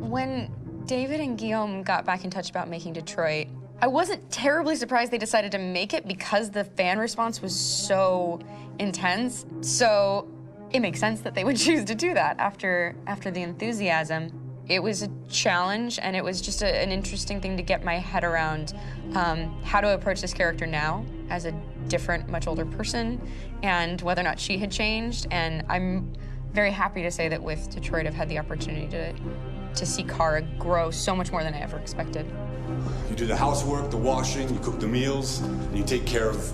When David and Guillaume got back in touch about making Detroit, I wasn't terribly surprised they decided to make it because the fan response was so intense. So it makes sense that they would choose to do that after the enthusiasm. It was a challenge, and it was just an interesting thing to get my head around how to approach this character now as a different, much older person, and whether or not she had changed. And I'm very happy to say that with Detroit, I've had the opportunity to see Kara grow so much more than I ever expected. You do the housework, the washing, you cook the meals, and you take care of...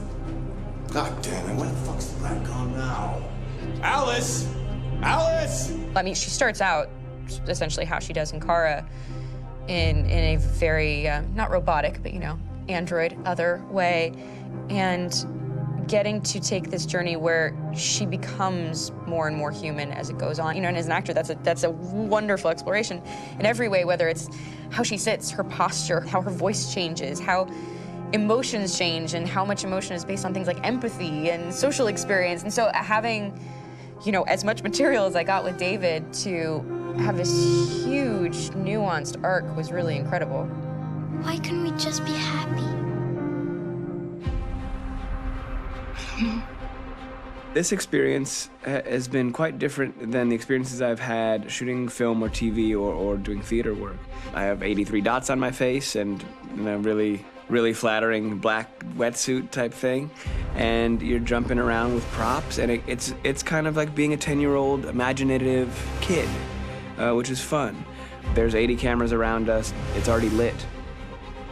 God damn it, where the fuck's the rat gone now? Alice! Alice! I mean, she starts out essentially how she does in Kara in a very, not robotic, but, you know, android other way. And getting to take this journey where she becomes more and more human as it goes on. You know, and as an actor, that's a wonderful exploration in every way, whether it's how she sits, her posture, how her voice changes, how emotions change, and how much emotion is based on things like empathy and social experience. And so having, you know, as much material as I got with David to have this huge, nuanced arc was really incredible. Why couldn't we just be happy? This experience has been quite different than the experiences I've had shooting film or TV or doing theater work. I have 83 dots on my face and a really flattering black wetsuit type thing, and you're jumping around with props, and it's kind of like being a 10-year-old imaginative kid, which is fun. There's 80 cameras around us. It's already lit.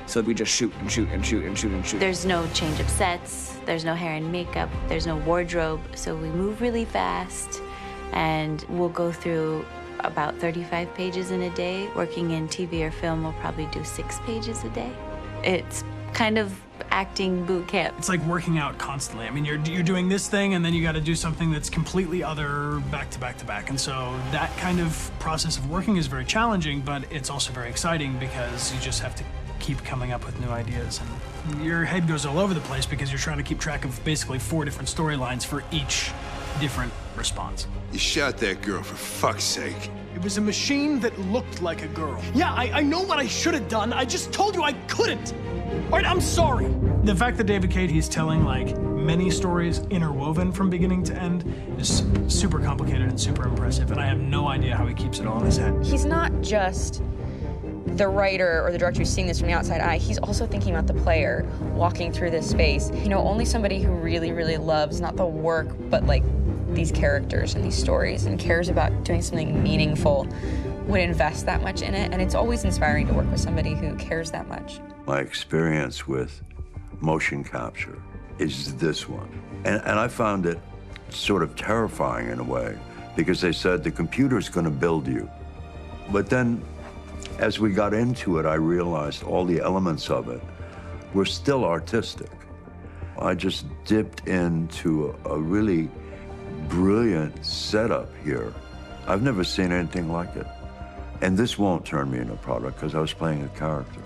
So we just shoot and shoot and shoot and shoot and shoot. There's no change of sets, there's no hair and makeup, there's no wardrobe, so we move really fast, and we'll go through about 35 pages in a day. Working in TV or film, we'll probably do 6 pages a day. It's kind of acting boot camp. It's like working out constantly. I mean, you're doing this thing, and then you got to do something that's completely other back to back to back. And so that kind of process of working is very challenging, but it's also very exciting because you just have to keep coming up with new ideas, and your head goes all over the place because you're trying to keep track of basically 4 different storylines for each different response. You shot that girl, for fuck's sake. It was a machine that looked like a girl. Yeah, I know what I should have done. I just told you I couldn't. All right, I'm sorry. The fact that David Cade, he's telling like many stories interwoven from beginning to end is super complicated and super impressive, and I have no idea how he keeps it all in his head. He's not just the writer or the director who's seeing this from the outside eye, he's also thinking about the player walking through this space. You know, only somebody who really, really loves not the work, but like these characters and these stories and cares about doing something meaningful would invest that much in it. And it's always inspiring to work with somebody who cares that much. My experience with motion capture is this one. And I found it sort of terrifying in a way, because they said the computer's going to build you. But then as we got into it, I realized all the elements of it were still artistic. I just dipped into a really brilliant setup here. I've never seen anything like it. And this won't turn me into a product because I was playing a character.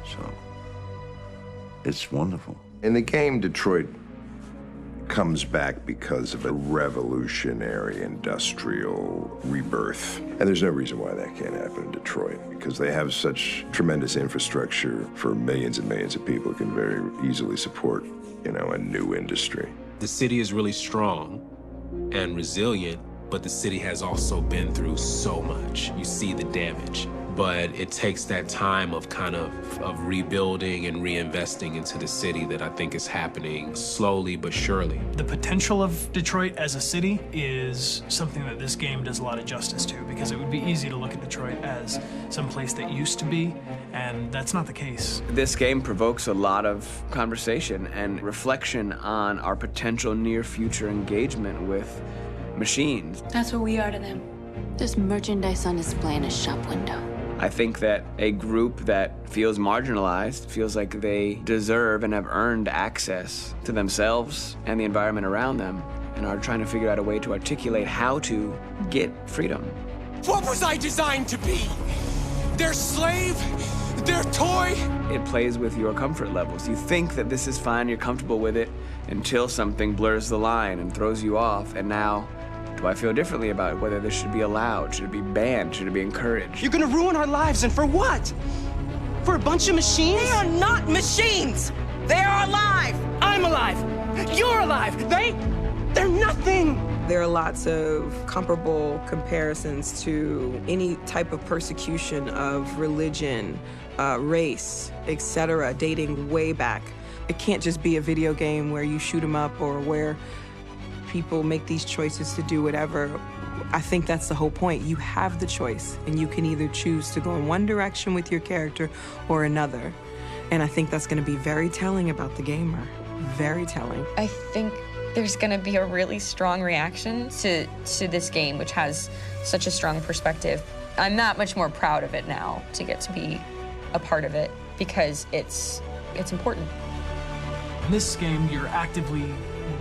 So it's wonderful. In the game, Detroit comes back because of a revolutionary industrial rebirth. And there's no reason why that can't happen in Detroit, because they have such tremendous infrastructure for millions and millions of people who can very easily support, you know, a new industry. The city is really strong and resilient, but the city has also been through so much. You see the damage. But it takes that time of kind of rebuilding and reinvesting into the city that I think is happening slowly but surely. The potential of Detroit as a city is something that this game does a lot of justice to, because it would be easy to look at Detroit as some place that used to be, and that's not the case. This game provokes a lot of conversation and reflection on our potential near-future engagement with machines. That's what we are to them. There's merchandise on display in a shop window. I think that a group that feels marginalized, feels like they deserve and have earned access to themselves and the environment around them, and are trying to figure out a way to articulate how to get freedom. What was I designed to be? Their slave? Their toy? It plays with your comfort levels. You think that this is fine, you're comfortable with it, until something blurs the line and throws you off, and now Do I feel differently about whether this should be allowed? Should it be banned? Should it be encouraged? You're gonna ruin our lives, and for what? For a bunch of machines? They are not machines! They are alive! I'm alive! You're alive! They're nothing! There are lots of comparable comparisons to any type of persecution of religion, race, etc., dating way back. It can't just be a video game where you shoot 'em up or where people make these choices to do whatever. I think that's the whole point. You have the choice, and you can either choose to go in one direction with your character or another. And I think that's going to be very telling about the gamer. Very telling. I think there's going to be a really strong reaction to this game, which has such a strong perspective. I'm that much more proud of it now to get to be a part of it because it's important. In this game, you're actively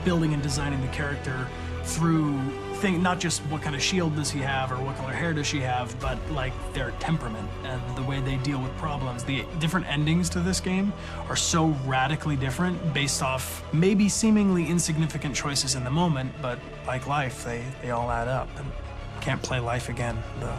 building and designing the character through not just what kind of shield does he have or what color hair does she have, but like their temperament and the way they deal with problems. The different endings to this game are so radically different based off maybe seemingly insignificant choices in the moment, but like life, they all add up. And can't play life again, though.